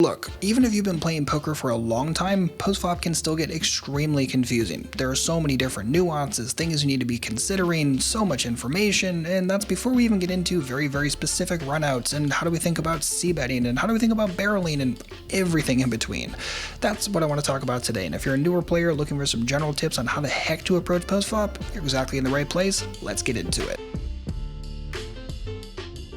Look, even if you've been playing poker for a long time, Postflop can still get extremely confusing. There are so many different nuances, things you need to be considering, so much information, and that's before we even get into very specific runouts and how do we think about c-betting and how do we think about barreling and everything in between. That's what I want to talk about today, and if you're a newer player looking for some general tips on how the heck to approach Postflop, you're exactly in the right place. Let's get into it.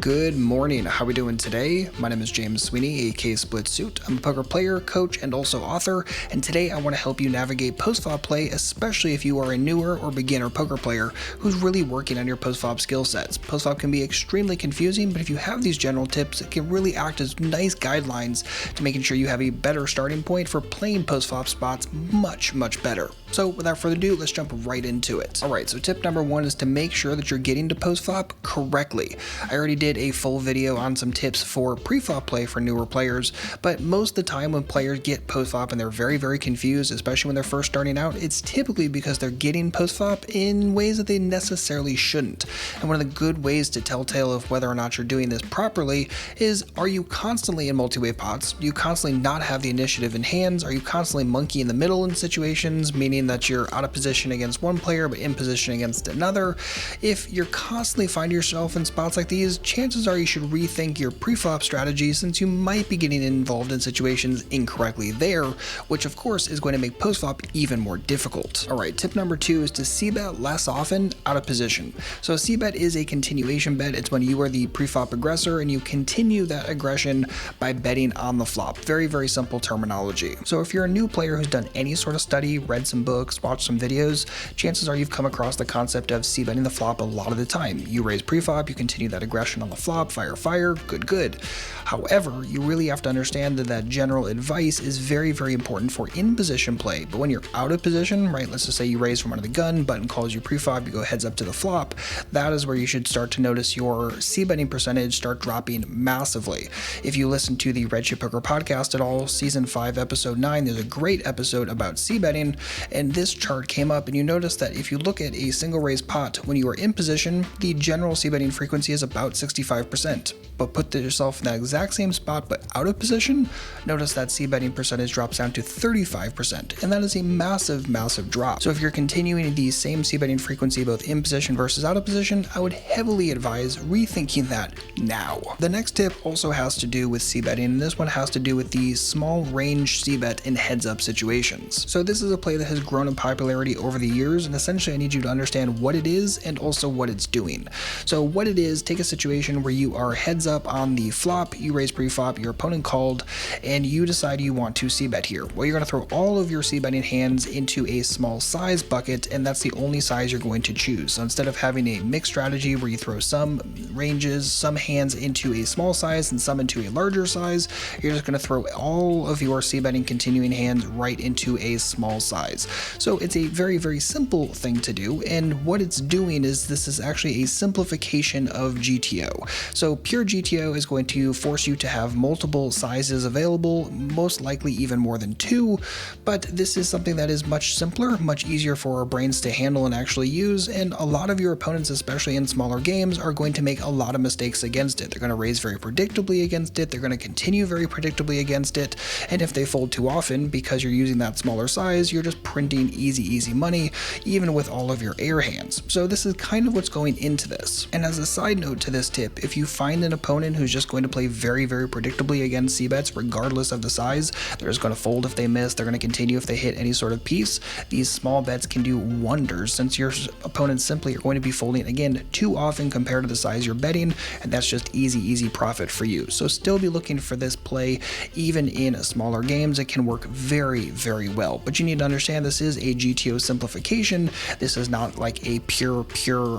Good morning, how are we doing today? My name is James Sweeney, aka Split Suit. I'm a poker player, coach, and also author, and today I want to help you navigate Postflop play, especially if you are a newer or beginner poker player who's really working on your Postflop skill sets. Postflop can be extremely confusing, but if you have these general tips, it can really act as nice guidelines to making sure you have a better starting point for playing Postflop spots much better. So without further ado, let's jump right into it. Alright, so tip number one is to make sure that you're getting to Postflop correctly. I already did a full video on some tips for pre-flop play for newer players, but most of the time when players get Postflop and they're very confused, especially when they're first starting out, it's typically because they're getting Postflop in ways that they necessarily shouldn't. And one of the good ways to telltale of whether or not you're doing this properly is, are you constantly in multi-way pots? Do you constantly not have the initiative in hands? Are you constantly monkey in the middle in situations, meaning that you're out of position against one player but in position against another? If you're constantly finding yourself in spots like these, chances are you should rethink your pre-flop strategy, since you might be getting involved in situations incorrectly there, which of course is going to make Postflop even more difficult. Alright, tip number two is to c-bet less often out of position. So a c-bet is a continuation bet. It's when you are the pre-flop aggressor and you continue that aggression by betting on the flop. Very simple terminology. So if you're a new player who's done any sort of study, read some books, watched some videos, chances are you've come across the concept of c-betting the flop a lot of the time. You raise pre-flop, you continue that aggression on the flop, fire, good. However, you really have to understand that general advice is very important for in-position play, but when you're out of position, right, let's just say you raise from under the gun, button calls you pre-flop, you go heads up to the flop, that is where you should start to notice your c-betting percentage start dropping massively. If you listen to the Red Chip Poker podcast at all, season 5, episode 9, there's a great episode about c-betting, and this chart came up and you notice that if you look at a single raise pot, when you are in position, the general c-betting frequency is about 65%. But put yourself in that exact same spot but out of position, notice that c-betting percentage drops down to 35%, and that is a massive drop. So if you're continuing the same c-betting frequency both in position versus out of position, I would heavily advise rethinking that now. The next tip also has to do with c-betting, and this one has to do with the small range c-bet in heads up situations. So this is a play that has grown in popularity over the years, and essentially I need you to understand what it is and also what it's doing. So what it is, take a situation where you are heads up on the flop, you raise pre-flop, your opponent called, and you decide you want to c-bet here. Well, you're going to throw all of your c-betting hands into a small size bucket, and that's the only size you're going to choose. So instead of having a mixed strategy where you throw some ranges, some hands into a small size and some into a larger size, you're just going to throw all of your c-betting continuing hands right into a small size. So it's a very simple thing to do, and what it's doing is this is actually a simplification of GTO. So pure GTO is going to force you to have multiple sizes available, most likely even more than 2, but this is something that is much simpler, much easier for our brains to handle and actually use, and a lot of your opponents, especially in smaller games, are going to make a lot of mistakes against it. They're going to raise very predictably against it, they're going to continue very predictably against it, and if they fold too often because you're using that smaller size, you're just printing easy money, even with all of your air hands. So this is kind of what's going into this. And as a side note to this tip, if you find an opponent who's just going to play very predictably against c-bets regardless of the size, they're just going to fold if they miss, they're going to continue if they hit any sort of piece, these small bets can do wonders, since your opponents simply are going to be folding again too often compared to the size you're betting, and that's just easy profit for you. So still be looking for this play even in smaller games. It can work very well, but you need to understand this is a GTO simplification. This is not like a pure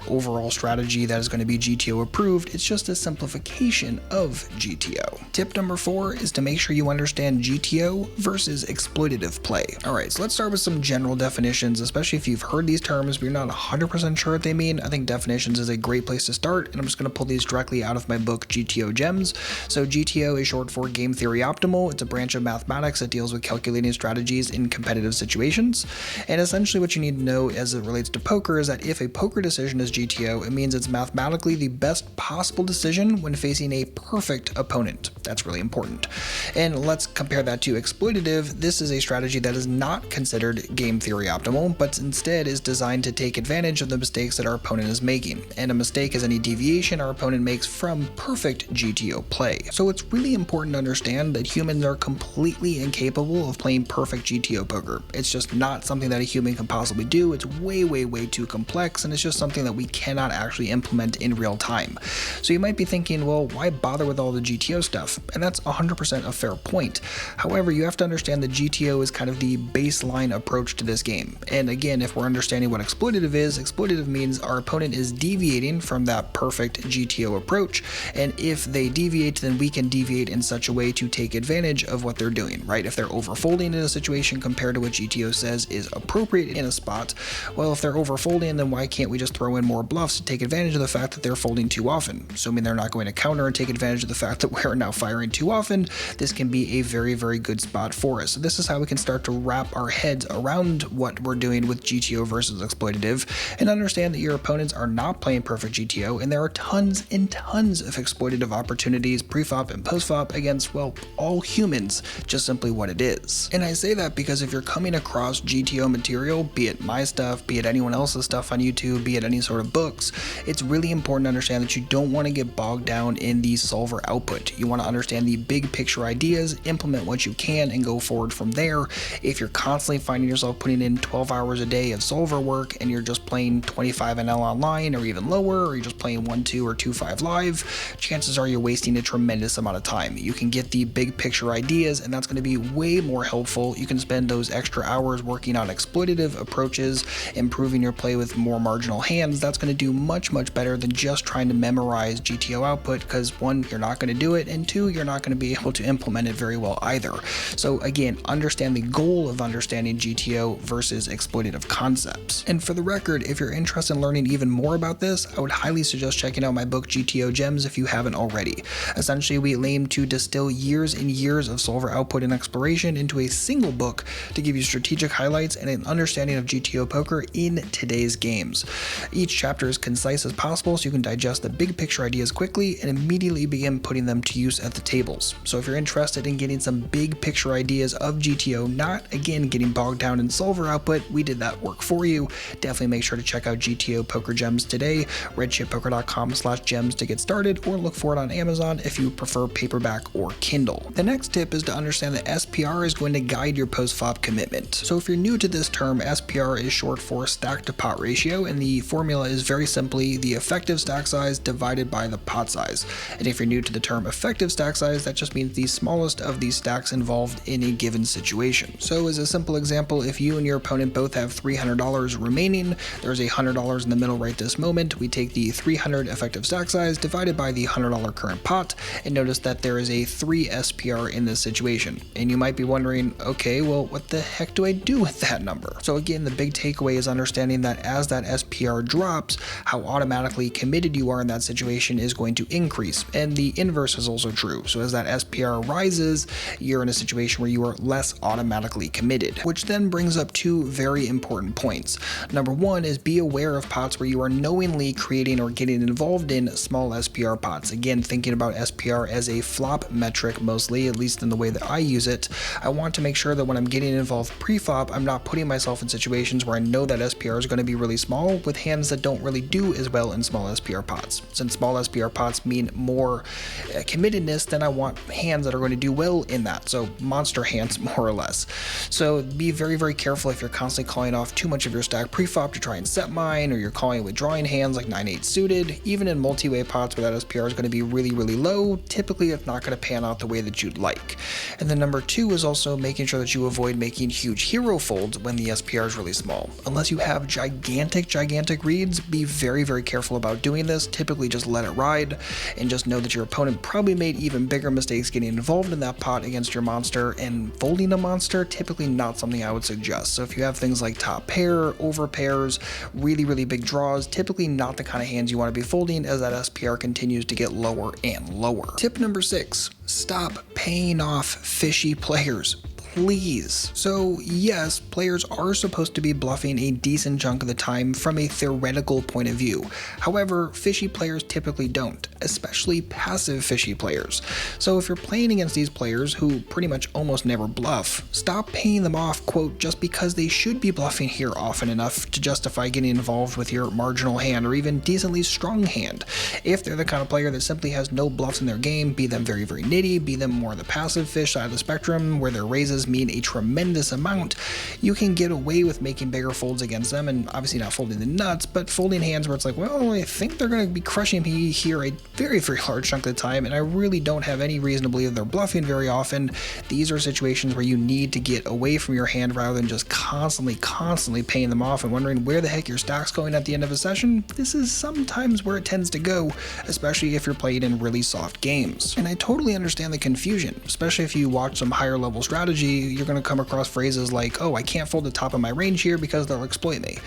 overall strategy that is going to be GTO approved. It's just a simplification of GTO. Tip number 4 is to make sure you understand GTO versus exploitative play. Alright, so let's start with some general definitions, especially if you've heard these terms but you're not 100% sure what they mean. I think definitions is a great place to start, and I'm just going to pull these directly out of my book GTO Gems. So GTO is short for Game Theory Optimal. It's a branch of mathematics that deals with calculating strategies in competitive situations. And essentially what you need to know as it relates to poker is that if a poker decision is GTO, it means it's mathematically the best possible impossible decision when facing a perfect opponent. That's really important. And let's compare that to exploitative. This is a strategy that is not considered game theory optimal, but instead is designed to take advantage of the mistakes that our opponent is making. And a mistake is any deviation our opponent makes from perfect GTO play. So it's really important to understand that humans are completely incapable of playing perfect GTO poker. It's just not something that a human can possibly do. It's way too complex, and it's just something that we cannot actually implement in real time. So you might be thinking, well, why bother with all the GTO stuff? And that's 100% a fair point. However, you have to understand that GTO is kind of the baseline approach to this game. And again, if we're understanding what exploitative means our opponent is deviating from that perfect GTO approach, and if they deviate, then we can deviate in such a way to take advantage of what they're doing, right? If they're overfolding in a situation compared to what GTO says is appropriate in a spot, well, if they're overfolding, then why can't we just throw in more bluffs to take advantage of the fact that they're folding too often? Assuming they're not going to counter and take advantage of the fact that we're now firing too often, this can be a very good spot for us. So this is how we can start to wrap our heads around what we're doing with GTO versus exploitative, and understand that your opponents are not playing perfect GTO, and there are tons and tons of exploitative opportunities pre-flop and post-flop against, well, all humans, just simply what it is. And I say that because if you're coming across GTO material, be it my stuff, be it anyone else's stuff on YouTube, be it any sort of books, it's really important to understand that you don't want to get bogged down in the solver output. You want to understand the big picture ideas, implement what you can, and go forward from there. If you're constantly finding yourself putting in 12 hours a day of solver work and you're just playing 25 NL online or even lower, or you're just playing 1-2 or 2-5 live, chances are you're wasting a tremendous amount of time. You can get the big picture ideas, and that's going to be way more helpful. You can spend those extra hours working on exploitative approaches, improving your play with more marginal hands. That's going to do much better than just trying to memorize GTO output, because one, you're not going to do it, and two, you're not going to be able to implement it very well either. So again, understand the goal of understanding GTO versus exploitative concepts. And for the record, if you're interested in learning even more about this, I would highly suggest checking out my book GTO Gems if you haven't already. Essentially, we aim to distill years and years of solver output and exploration into a single book to give you strategic highlights and an understanding of GTO poker in today's games. Each chapter is concise as possible so you can digest the big picture ideas quickly and immediately begin putting them to use at the tables. So if you're interested in getting some big picture ideas of GTO, not again getting bogged down in solver output, we did that work for you. Definitely make sure to check out GTO Poker Gems today, redchippoker.com/gems to get started, or look for it on Amazon if you prefer paperback or Kindle. The next tip is to understand that SPR is going to guide your post-flop commitment. So if you're new to this term, SPR is short for stack to pot ratio, and the formula is very simply the effective stack size divided by the pot size. And if you're new to the term effective stack size, that just means the smallest of these stacks involved in a given situation. So as a simple example, if you and your opponent both have $300 remaining, there's $100 in the middle right this moment, we take the 300 effective stack size divided by the $100 current pot, and notice that there is a 3 SPR in this situation. And you might be wondering, okay, well, what the heck do I do with that number? So again, the big takeaway is understanding that as that SPR drops, how automatically committed you are in that situation is going to increase. And the inverse is also true. So as that SPR rises, you're in a situation where you are less automatically committed, which then brings up two very important points. Number one is be aware of pots where you are knowingly creating or getting involved in small SPR pots. Again, thinking about SPR as a flop metric mostly, at least in the way that I use it, I want to make sure that when I'm getting involved pre-flop, I'm not putting myself in situations where I know that SPR is going to be really small with hands that don't really do as well in small SPR pots. Since small SPR pots mean more committedness, then I want hands that are going to do well in that. So monster hands, more or less. So be very careful if you're constantly calling off too much of your stack pre-flop to try and set mine, or you're calling withdrawing hands like 9-8 suited. Even in multi-way pots where that SPR is going to be really low, typically it's not going to pan out the way that you'd like. And then number two is also making sure that you avoid making huge hero folds when the SPR is really small. Unless you have gigantic reads, be very careful about doing this. Typically just let it ride, and just know that your opponent probably made even bigger mistakes getting involved in that pot against your monster, and folding a monster, typically not something I would suggest. So if you have things like top pair, over pairs, really big draws, typically not the kind of hands you want to be folding as that SPR continues to get lower and lower. Tip number 6, stop paying off fishy players. please. So yes, players are supposed to be bluffing a decent chunk of the time from a theoretical point of view. However, fishy players typically don't, especially passive fishy players. So if you're playing against these players who pretty much almost never bluff, stop paying them off, quote, just because they should be bluffing here often enough to justify getting involved with your marginal hand or even decently strong hand. If they're the kind of player that simply has no bluffs in their game, be them very, very nitty, be them more the passive fish side of the spectrum where their raises mean a tremendous amount, you can get away with making bigger folds against them, and obviously not folding the nuts, but folding hands where it's like, well, I think they're going to be crushing me here a very, very large chunk of the time, and I really don't have any reason to believe they're bluffing very often. These are situations where you need to get away from your hand rather than just constantly paying them off and wondering where the heck your stack's going at the end of a session. This is sometimes where it tends to go, especially if you're playing in really soft games. And I totally understand the confusion, especially if you watch some higher level strategy. You're going to come across phrases like, oh, I can't fold the top of my range here because they'll exploit me.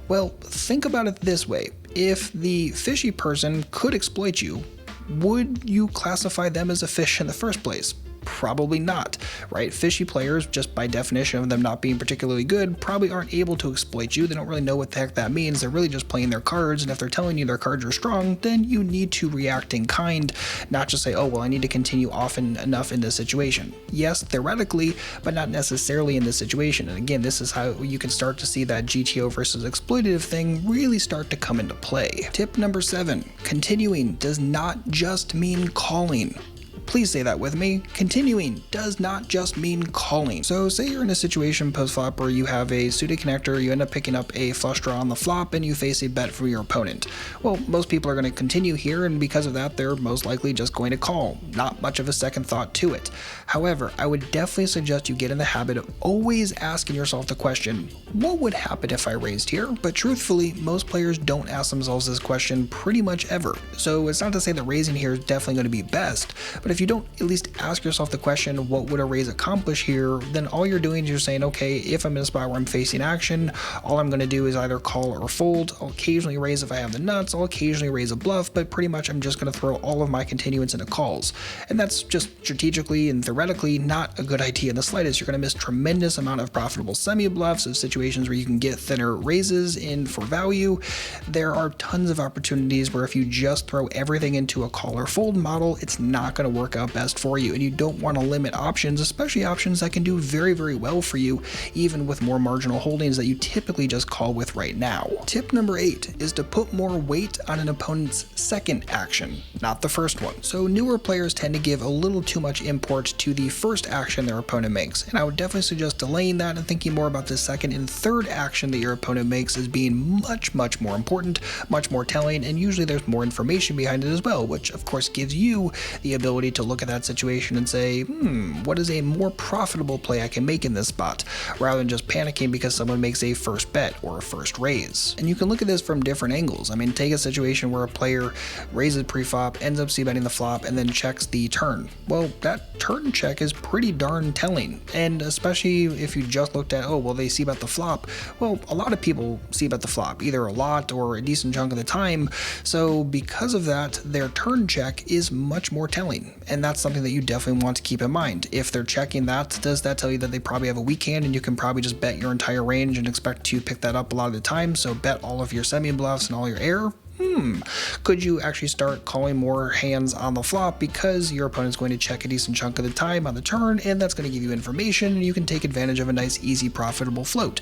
Well, think about it this way. If the fishy person could exploit you, would you classify them as a fish in the first place? Probably not, right? Fishy players, just by definition of them not being particularly good, probably aren't able to exploit you. They don't really know what the heck that means. They're really just playing their cards, and if they're telling you their cards are strong, then you need to react in kind, not just say, oh, well, I need to continue often enough in this situation. Yes, theoretically, but not necessarily in this situation. And again, this is how you can start to see that GTO versus exploitative thing really start to come into play. Tip number 7, continuing does not just mean calling. Please say that with me. Continuing does not just mean calling. So say you're in a situation post-flop where you have a suited connector, you end up picking up a flush draw on the flop, and you face a bet from your opponent. Well, most people are going to continue here, and because of that, they're most likely just going to call. Not much of a second thought to it. However, I would definitely suggest you get in the habit of always asking yourself the question, what would happen if I raised here? But truthfully, most players don't ask themselves this question pretty much ever. So it's not to say that raising here is definitely going to be best, but if you don't at least ask yourself the question, what would a raise accomplish here, then all you're doing is you're saying, okay, if I'm in a spot where I'm facing action, all I'm going to do is either call or fold. I'll occasionally raise if I have the nuts, I'll occasionally raise a bluff, but pretty much I'm just going to throw all of my continuance into calls. And that's just strategically and theoretically not a good idea in the slightest. You're going to miss tremendous amount of profitable semi-bluffs of situations where you can get thinner raises in for value. There are tons of opportunities where if you just throw everything into a call or fold model, it's not going to work out best for you, and you don't want to limit options, especially options that can do very, very well for you, even with more marginal holdings that you typically just call with right now. Tip number 8 is to put more weight on an opponent's second action, not the first one. So newer players tend to give a little too much import to the first action their opponent makes, and I would definitely suggest delaying that and thinking more about the second and third action that your opponent makes as being much more important, much more telling, and usually there's more information behind it as well, which of course gives you the ability to look at that situation and say, what is a more profitable play I can make in this spot, rather than just panicking because someone makes a first bet or a first raise. And you can look at this from different angles. I mean, take a situation where a player raises pre-flop, ends up c-betting the flop, and then checks the turn. Well, that turn check is pretty darn telling, and especially if you just looked at, oh, well, they c-bet the flop. Well, a lot of people c-bet the flop, either a lot or a decent chunk of the time, so because of that, their turn check is much more telling, and that's something that you definitely want to keep in mind. If they're checking that, does that tell you that they probably have a weak hand and you can probably just bet your entire range and expect to pick that up a lot of the time, so bet all of your semi-bluffs and all your air? Could you actually start calling more hands on the flop because your opponent's going to check a decent chunk of the time on the turn, and that's going to give you information and you can take advantage of a nice, easy, profitable float?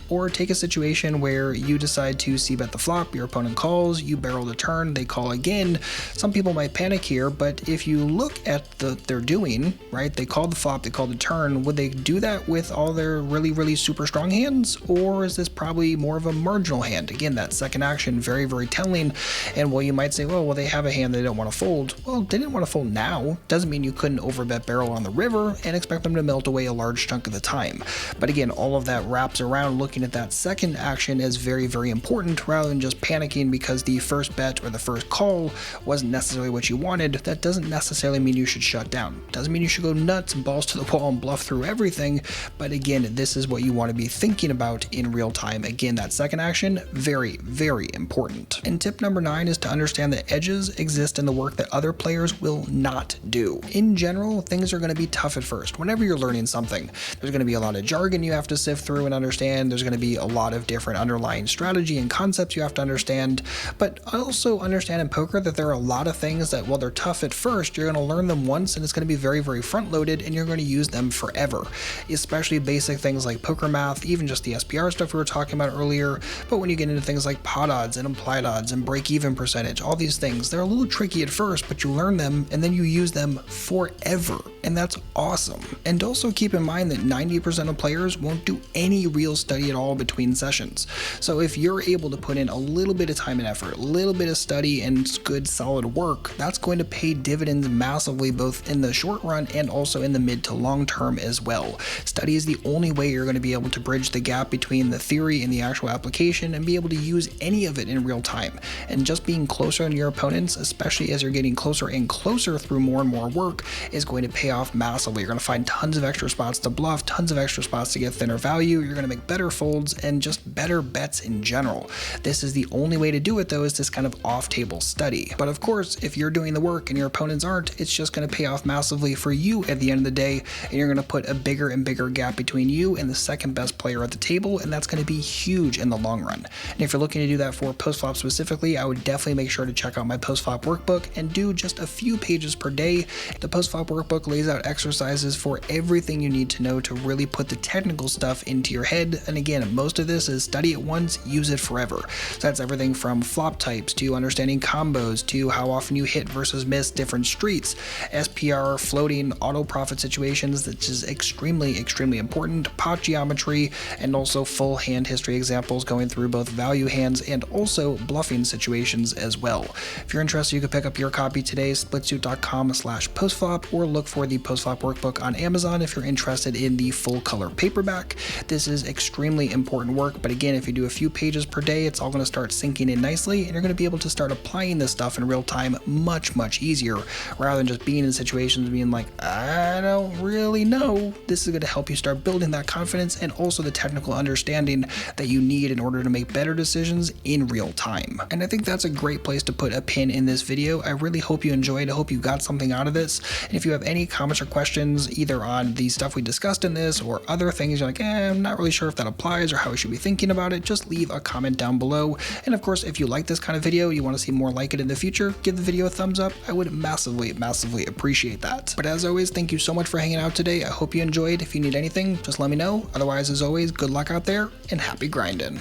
Or take a situation where you decide to c-bet the flop, your opponent calls, you barrel the turn, they call again. Some people might panic here, but if you look at what they're doing, right, they called the flop, they called the turn, would they do that with all their really super strong hands? Or is this probably more of a marginal hand? Again, that second action, very telling. And while you might say, well, they have a hand they don't want to fold. Well, they didn't want to fold now. Doesn't mean you couldn't overbet barrel on the river and expect them to melt away a large chunk of the time. But again, all of that wraps around looking at that second action as very, very important rather than just panicking because the first bet or the first call wasn't necessarily what you wanted. That doesn't necessarily mean you should shut down. Doesn't mean you should go nuts and balls to the wall and bluff through everything, but again, this is what you want to be thinking about in real time. Again, that second action, very, very important. And tip number 9 is to understand that edges exist in the work that other players will not do. In general, things are going to be tough at first. Whenever you're learning something, there's going to be a lot of jargon you have to sift through and understand. There's going to be a lot of different underlying strategy and concepts you have to understand, but also understand in poker that there are a lot of things that, while they're tough at first, you're going to learn them once and it's going to be very, very front loaded and you're going to use them forever, especially basic things like poker math, even just the SPR stuff we were talking about earlier. But when you get into things like pot odds and implied odds and break-even percentage, all these things, they're a little tricky at first, but you learn them and then you use them forever, and that's awesome. And also keep in mind that 90% of players won't do any real study at all between sessions. So if you're able to put in a little bit of time and effort, a little bit of study and good solid work, that's going to pay dividends massively both in the short run and also in the mid to long term as well. Study is the only way you're going to be able to bridge the gap between the theory and the actual application and be able to use any of it in real time. And just being closer to your opponents, especially as you're getting closer and closer through more and more work, is going to pay off massively. You're going to find tons of extra spots to bluff, tons of extra spots to get thinner value. You're going to make better folds and just better bets in general. This is the only way to do it though, is this kind of off-table study. But of course, if you're doing the work and your opponents aren't, it's just going to pay off massively for you at the end of the day, and you're going to put a bigger and bigger gap between you and the second best player at the table, and that's going to be huge in the long run. And if you're looking to do that for Postflop specifically, I would definitely make sure to check out my Postflop workbook and do just a few pages per day. The Postflop workbook lays out exercises for everything you need to know to really put the technical stuff into your head. And again, most of this is study it once, use it forever. So that's everything from flop types to understanding combos to how often you hit versus miss different streets, SPR, floating, auto profit situations, which is extremely, extremely important, pot geometry, and also full hand history examples going through both value hands and also bluffing situations as well. If you're interested, you can pick up your copy today, splitsuit.com/postflop, or look for the Postflop workbook on Amazon if you're interested in the full color paperback. This is extremely important work, but again, if you do a few pages per day, it's all going to start sinking in nicely, and you're going to be able to start applying this stuff in real time much, much easier, rather than just being in situations being like, I don't really know. This is going to help you start building that confidence and also the technical understanding that you need in order to make better decisions in real time. And I think that's a great place to put a pin in this video. I really hope you enjoyed. I hope you got something out of this. And if you have any comments or questions either on the stuff we discussed in this or other things you're like, I'm not really sure if that applies or how we should be thinking about it, just leave a comment down below. And of course, if you like this kind of video, you want to see more like it in the future, give the video a thumbs up. I would massively, massively appreciate that. But as always, thank you so much for hanging out today. I hope you enjoyed. If you need anything, just let me know. Otherwise, as always, good luck out there and happy grinding.